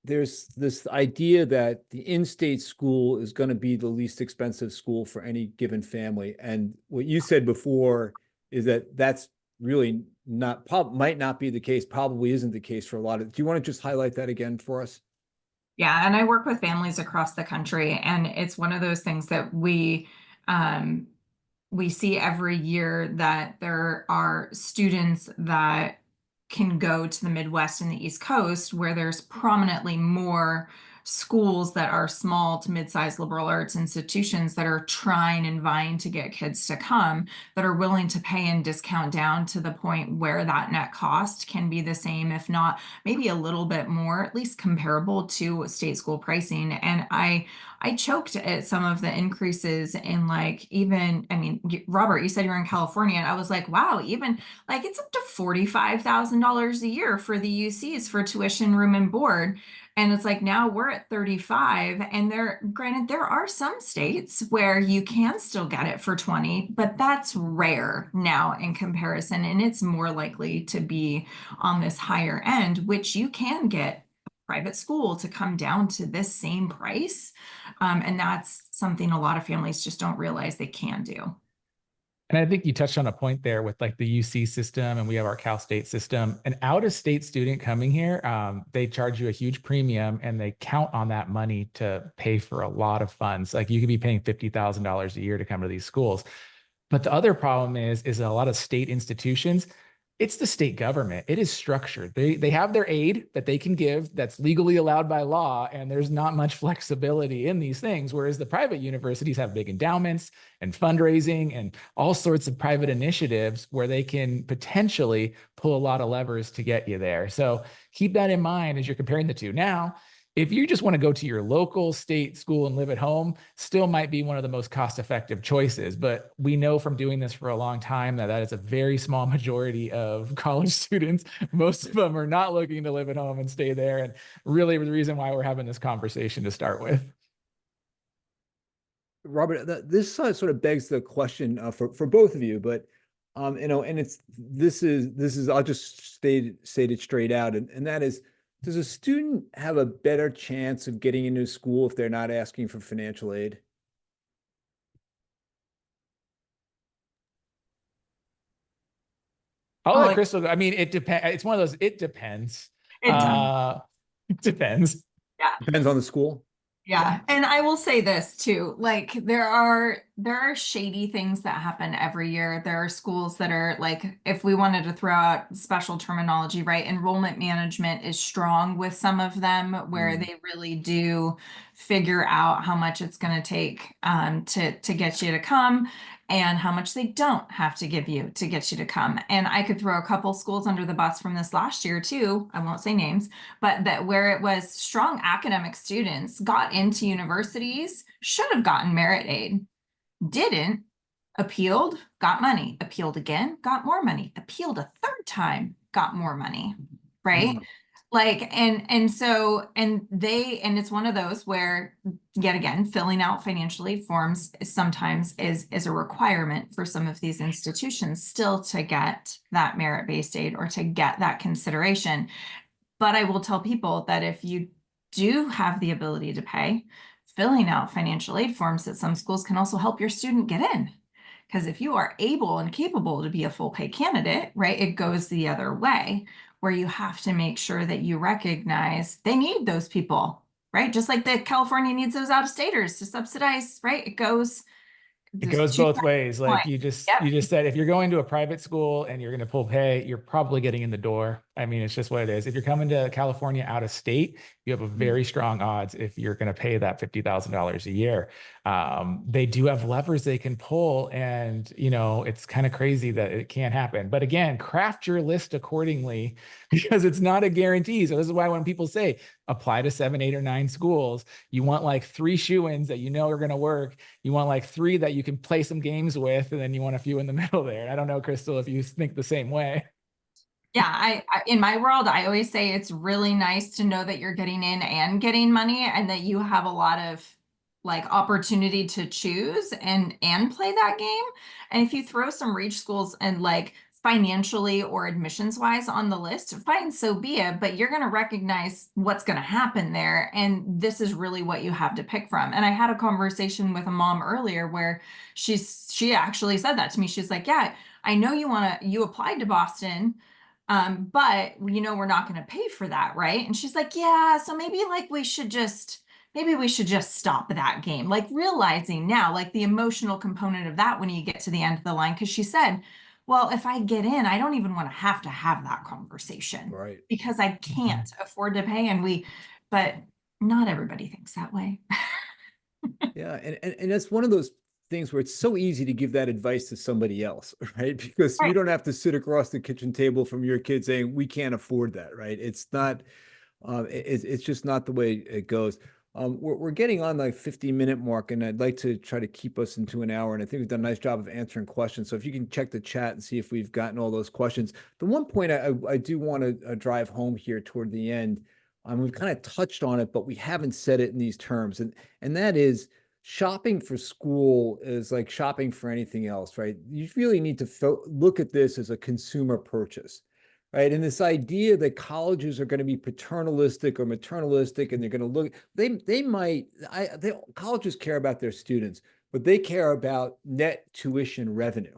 there's this idea that the in-state school is going to be the least expensive school for any given family. And what you said before is that that's really might not be the case, probably isn't the case for a lot of. Do you want to just highlight that again for us? Yeah, and I work with families across the country, and it's one of those things that we see every year, that there are students that can go to the Midwest and the East Coast where there's prominently more schools that are small to mid-sized liberal arts institutions that are trying and vying to get kids to come, that are willing to pay and discount down to the point where that net cost can be the same, if not maybe a little bit more, at least comparable to state school pricing. And I choked at some of the increases in even, I mean, Robert, you said you're in California, and I was like, wow, even it's up to $45,000 a year for the UCs for tuition, room, and board. And it's now we're at 35, and granted, there are some states where you can still get it for 20, but that's rare now in comparison. And it's more likely to be on this higher end, which you can get a private school to come down to this same price. And that's something a lot of families just don't realize they can do. And I think you touched on a point there with like the UC system, and we have our Cal State system. An out-of-state student coming here, they charge you a huge premium, and they count on that money to pay for a lot of funds. Like you could be paying $50,000 a year to come to these schools. But the other problem is a lot of state institutions, it's the state government. It is structured. They have their aid that they can give that's legally allowed by law, and there's not much flexibility in these things. Whereas the private universities have big endowments and fundraising and all sorts of private initiatives where they can potentially pull a lot of levers to get you there. So keep that in mind as you're comparing the two. Now, if you just want to go to your local state school and live at home, still might be one of the most cost-effective choices. But we know from doing this for a long time that is a very small majority of college students. Most of them are not looking to live at home and stay there. And really the reason why we're having this conversation to start with. Robert, this sort of begs the question for both of you, but and this is I'll just state it straight out, and that is, does a student have a better chance of getting into school if they're not asking for financial aid? I'll let Crystal go. I mean, it depends. It's one of those, it depends. It depends. Yeah. Depends on the school. Yeah. And I will say this too, like there are shady things that happen every year. There are schools that are like, if we wanted to throw out special terminology, right? Enrollment management is strong with some of them where they really do figure out how much it's going to take to get you to come, and how much they don't have to give you to get you to come. And I could throw a couple schools under the bus from this last year too. I won't say names, but that where it was strong academic students got into universities, should have gotten merit aid, didn't, appealed, got money, appealed again, got more money, appealed a third time, got more money, right? Like, and it's one of those where, yet again, filling out financial aid forms sometimes is a requirement for some of these institutions still to get that merit-based aid or to get that consideration. But I will tell people that if you do have the ability to pay, filling out financial aid forms at some schools can also help your student get in. Because if you are able and capable to be a full pay candidate, right, it goes the other way, where you have to make sure that you recognize they need those people, right? Just like the California needs those out-of-staters to subsidize, right? It goes both ways. Like you just said, if you're going to a private school and you're going to pull pay, you're probably getting in the door. I mean, it's just what it is. If you're coming to California out of state, you have a very strong odds if you're going to pay that $50,000 a year. They do have levers they can pull, and it's kind of crazy that it can't happen. But again, craft your list accordingly, because it's not a guarantee. So this is why when people say apply to 7, 8, or 9 schools, you want like 3 shoo-ins that are going to work. You want like 3 that you can play some games with, and then you want a few in the middle there. And I don't know, Crystal, if you think the same way. Yeah, I in my world, I always say it's really nice to know that you're getting in and getting money, and that you have a lot of like opportunity to choose and play that game. And if you throw some reach schools and like financially or admissions wise on the list, fine, so be it, but you're going to recognize what's going to happen there, and this is really what you have to pick from. And I had a conversation with a mom earlier where she actually said that to me. She's like, yeah, I know you applied to Boston, but we're not going to pay for that, right? And she's like, yeah, so maybe we should just stop that game. Like realizing now, like the emotional component of that when you get to the end of the line, because she said, well, if I get in, I don't even want to have that conversation, right? Because I can't afford to pay. But not everybody thinks that way. Yeah, and that's one of those things where it's so easy to give that advice to somebody else, right? Because you don't have to sit across the kitchen table from your kid saying, we can't afford that, right? It's not, it's just not the way it goes. We're getting on the 50-minute mark, and I'd like to try to keep us into an hour. And I think we've done a nice job of answering questions. So if you can check the chat and see if we've gotten all those questions. The one point I do want to drive home here toward the end, we've kind of touched on it, but we haven't said it in these terms. And that is, shopping for school is like shopping for anything else, right? You really need to look at this as a consumer purchase, right? And this idea that colleges are going to be paternalistic or maternalistic, and they're going to look, colleges care about their students, but they care about net tuition revenue,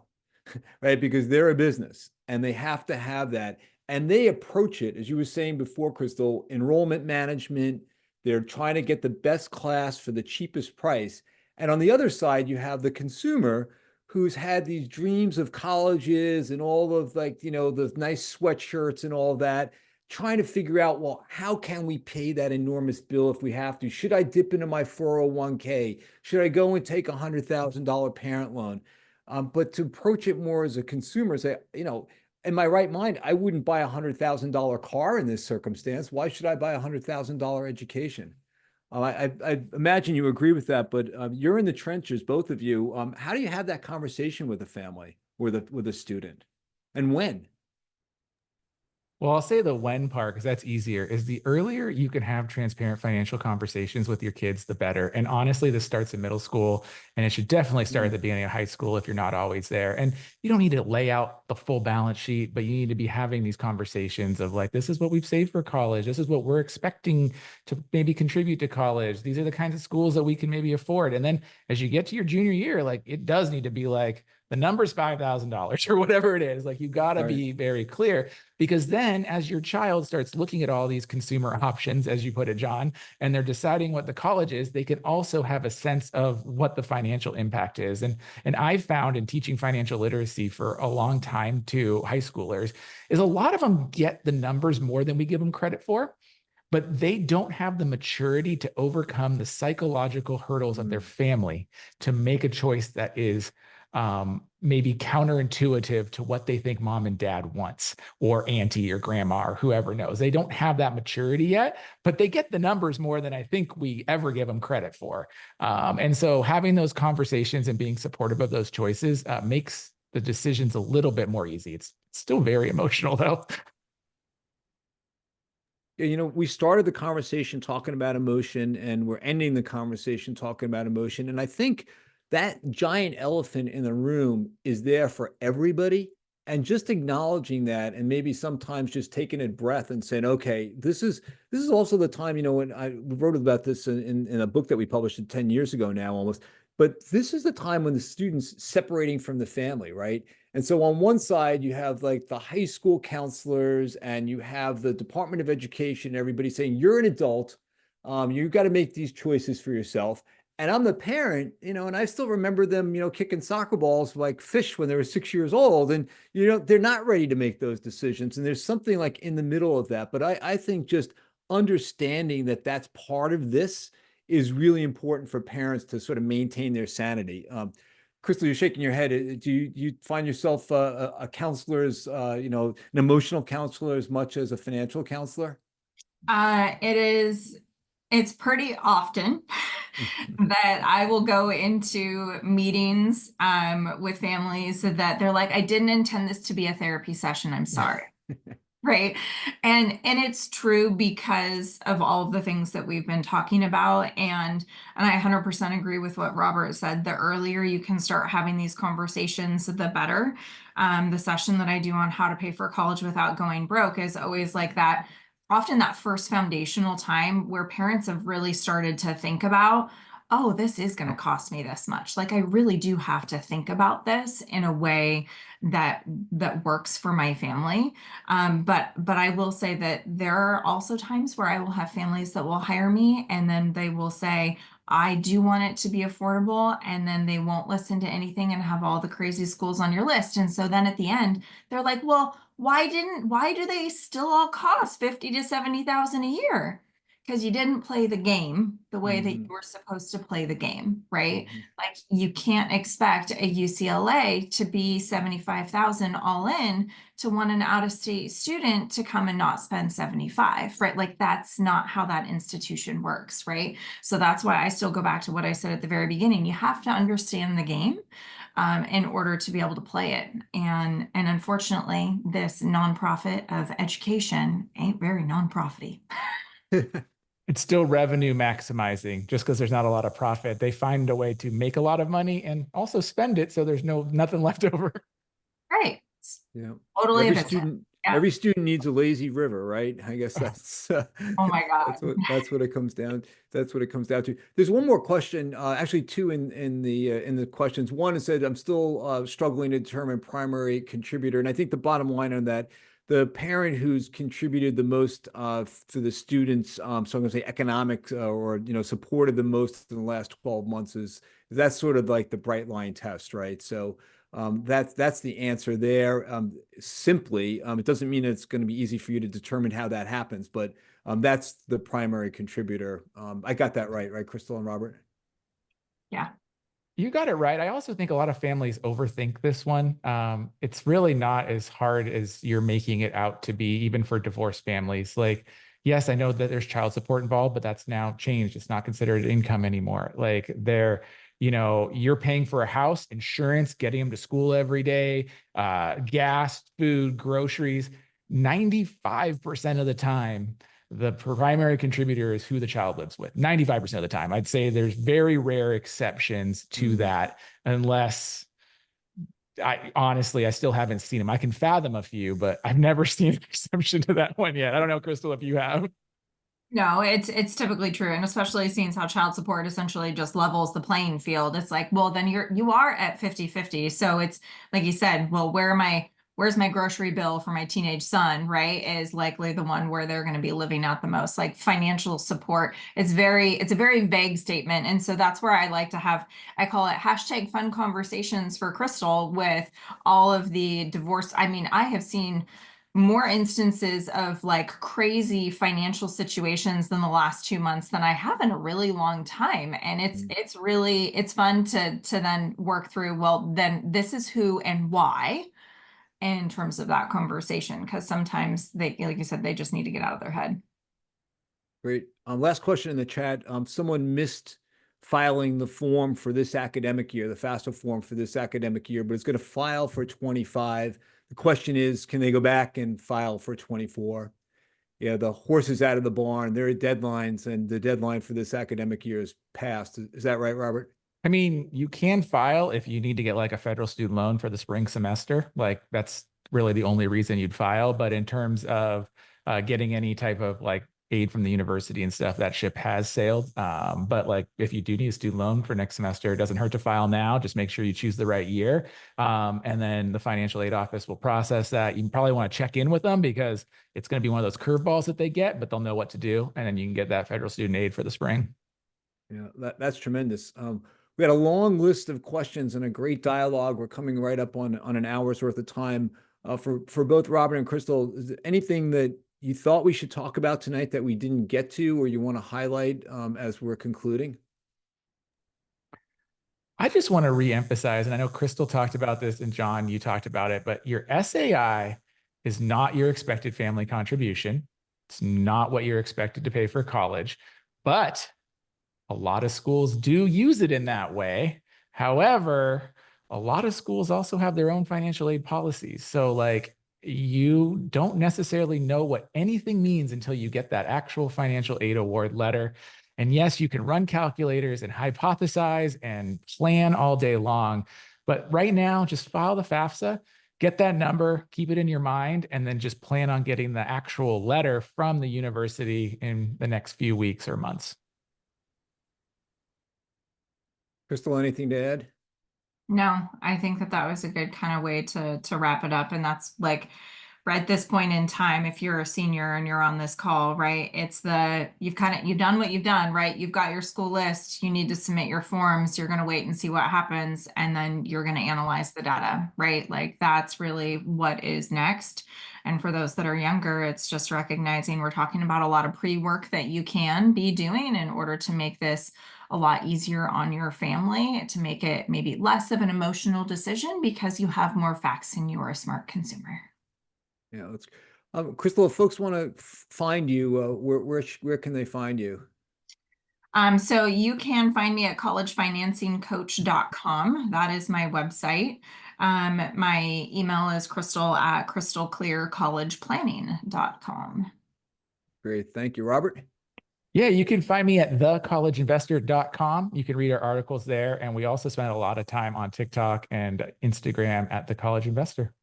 right? Because they're a business and they have to have that. And they approach it, as you were saying before, Crystal, enrollment management. They're trying to get the best class for the cheapest price. And on the other side, you have the consumer who's had these dreams of colleges and all of, like, the nice sweatshirts and all of that, trying to figure out, well, how can we pay that enormous bill if we have to? Should I dip into my 401k? Should I go and take $100,000 parent loan? But to approach it more as a consumer, say, in my right mind, I wouldn't buy $100,000 car in this circumstance. Why should I buy $100,000 education? I imagine you agree with that, but you're in the trenches, both of you. How do you have that conversation with a family, with a student, and when? Well, I'll say the when part, because that's easier, is the earlier you can have transparent financial conversations with your kids, the better. And honestly, this starts in middle school, and it should definitely start at the beginning of high school if you're not always there. And you don't need to lay out the full balance sheet, but you need to be having these conversations of like, this is what we've saved for college. This is what we're expecting to maybe contribute to college. These are the kinds of schools that we can maybe afford. And then as you get to your junior year, like it does need to be like, the number's $5,000 or whatever it is. Like you got to be very clear, because then as your child starts looking at all these consumer options, as you put it, John, and they're deciding what the college is, they can also have a sense of what the financial impact is. And I've found in teaching financial literacy for a long time to high schoolers is a lot of them get the numbers more than we give them credit for, but they don't have the maturity to overcome the psychological hurdles of their family to make a choice that is maybe counterintuitive to what they think mom and dad wants, or auntie or grandma or whoever knows. They don't have that maturity yet, but they get the numbers more than I think we ever give them credit for. And so having those conversations and being supportive of those choices makes the decisions a little bit more easy. It's still very emotional though. Yeah, we started the conversation talking about emotion, and we're ending the conversation talking about emotion. And I think that giant elephant in the room is there for everybody. And just acknowledging that, and maybe sometimes just taking a breath and saying, okay, this is also the time, when I wrote about this in a book that we published 10 years ago now almost, but this is the time when the student's separating from the family, right? And so on one side, you have like the high school counselors, and you have the Department of Education, everybody saying, you're an adult. You've got to make these choices for yourself. And I'm the parent, and I still remember them, kicking soccer balls like fish when they were 6 years old. And, they're not ready to make those decisions. And there's something like in the middle of that. But I think just understanding that that's part of this is really important for parents to sort of maintain their sanity. Crystal, you're shaking your head. Do you find yourself a counselor, an emotional counselor as much as a financial counselor? It's pretty often that I will go into meetings with families that they're like, I didn't intend this to be a therapy session. I'm sorry. Right. And it's true because of all of the things that we've been talking about. And I 100% agree with what Robert said. The earlier you can start having these conversations, the better. The session that I do on how to pay for college without going broke is always like that. Often that first foundational time where parents have really started to think about, oh, this is going to cost me this much. Like I really do have to think about this in a way that works for my family. But I will say that there are also times where I will have families that will hire me, and then they will say, I do want it to be affordable, and then they won't listen to anything and have all the crazy schools on your list. And so then at the end, they're like, well, why do they still all cost 50 to 70,000 a year? Because you didn't play the game the way that you were supposed to play the game, right? Like you can't expect a UCLA to be 75,000 all in to want an out-of-state student to come and not spend 75, right? Like that's not how that institution works, right? So that's why I still go back to what I said at the very beginning. You have to understand the game in order to be able to play it. And unfortunately, this nonprofit of education ain't very nonprofity. It's still revenue maximizing. Just because there's not a lot of profit, they find a way to make a lot of money and also spend it so there's nothing left over. Right. Yeah. Totally. Every student Yeah. every student needs a lazy river, right? I guess that's Oh my God. that's what it comes down. That's what it comes down to. There's one more question, actually two in the questions. One is said, I'm still struggling to determine primary contributor, and I think the bottom line on that, the parent who's contributed the most to the students, so I'm going to say economic or supported the most in the last 12 months that's sort of like the bright line test, right? So that's the answer there. Simply, it doesn't mean it's going to be easy for you to determine how that happens, but that's the primary contributor. I got that right, Crystal and Robert? Yeah. You got it right. I also think a lot of families overthink this one. It's really not as hard as you're making it out to be, even for divorced families. Like, yes, I know that there's child support involved, but that's now changed. It's not considered income anymore. Like you're paying for a house, insurance, getting them to school every day, gas, food, groceries. 95% of the time, the primary contributor is who the child lives with. 95% of the time. I'd say there's very rare exceptions to that, unless I still haven't seen them. I can fathom a few, but I've never seen an exception to that one yet. I don't know, Crystal, if you have. No, it's typically true, and especially seeing how child support essentially just levels the playing field. It's like, well, then you are at 50-50. So it's like you said, well, where's my grocery bill for my teenage son, right? Is likely the one where they're going to be living out the most. Like financial support, it's a very vague statement. And so that's where I like to have, I call it #fun conversations for Crystal with all of the divorce. I mean, I have seen more instances of like crazy financial situations than the last 2 months than I have in a really long time. And it's fun to then work through, well, then this is who and why in terms of that conversation. Because sometimes they, like you said, they just need to get out of their head. Great. Last question in the chat. Someone missed filing the form for this academic year, the FAFSA form for this academic year, but it's going to file for 25. The question is, can they go back and file for 24? Yeah, the horse is out of the barn. There are deadlines, and the deadline for this academic year is passed. Is that right, Robert? I mean, you can file if you need to get like a federal student loan for the spring semester. Like that's really the only reason you'd file. But in terms of getting any type of like aid from the university and stuff, that ship has sailed. But like if you do need a student loan for next semester, it doesn't hurt to file now. Just make sure you choose the right year. And then the financial aid office will process that. You probably want to check in with them because it's going to be one of those curveballs that they get, but they'll know what to do. And then you can get that federal student aid for the spring. Yeah, that's tremendous. We had a long list of questions and a great dialogue. We're coming right up on an hour's worth of time. For both Robert and Crystal, is there anything that you thought we should talk about tonight that we didn't get to, or you want to highlight as we're concluding? I just want to reemphasize, and I know Crystal talked about this and John, you talked about it, but your SAI is not your expected family contribution. It's not what you're expected to pay for college, but a lot of schools do use it in that way. However, a lot of schools also have their own financial aid policies. So like you don't necessarily know what anything means until you get that actual financial aid award letter. And yes, you can run calculators and hypothesize and plan all day long. But right now, just file the FAFSA, get that number, keep it in your mind, and then just plan on getting the actual letter from the university in the next few weeks or months. Crystal, anything to add? No, I think that was a good kind of way to wrap it up. And that's like, right at this point in time, if you're a senior and you're on this call, right, it's you've done what you've done, right? You've got your school list, you need to submit your forms, you're going to wait and see what happens, and then you're going to analyze the data, right? Like that's really what is next. And for those that are younger, it's just recognizing we're talking about a lot of pre-work that you can be doing in order to make this a lot easier on your family, to make it maybe less of an emotional decision because you have more facts and you're a smart consumer. Yeah, that's Crystal. If folks want to find you, where can they find you? So you can find me at collegefinancingcoach.com. That is my website. My email is crystal@crystalclearcollegeplanning.com. Great, thank you, Robert. Yeah, you can find me at thecollegeinvestor.com. You can read our articles there. And we also spend a lot of time on TikTok and Instagram at The College Investor.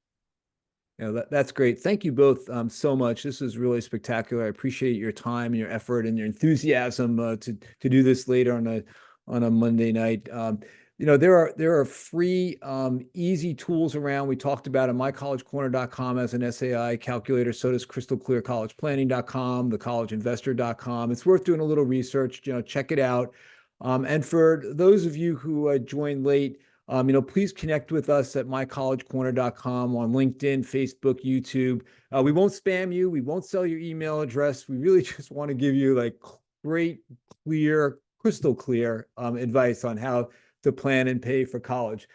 Yeah, that's great. Thank you both so much. This is really spectacular. I appreciate your time and your effort and your enthusiasm to do this later on a Monday night. There are free, easy tools around. We talked about at mycollegecorner.com as an SAI calculator. So does crystalclearcollegeplanning.com, thecollegeinvestor.com. It's worth doing a little research. Check it out. And for those of you who joined late, please connect with us at mycollegecorner.com on LinkedIn, Facebook, YouTube. We won't spam you. We won't sell your email address. We really just want to give you like great, clear, crystal clear advice on how to plan and pay for college.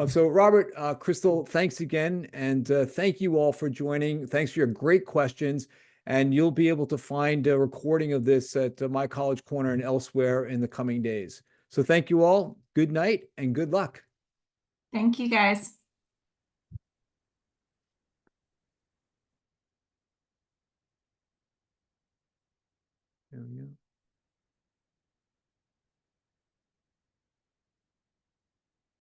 So Robert, Crystal, thanks again. And thank you all for joining. Thanks for your great questions. And you'll be able to find a recording of this at My College Corner and elsewhere in the coming days. So thank you all. Good night and good luck. Thank you, guys. There we go.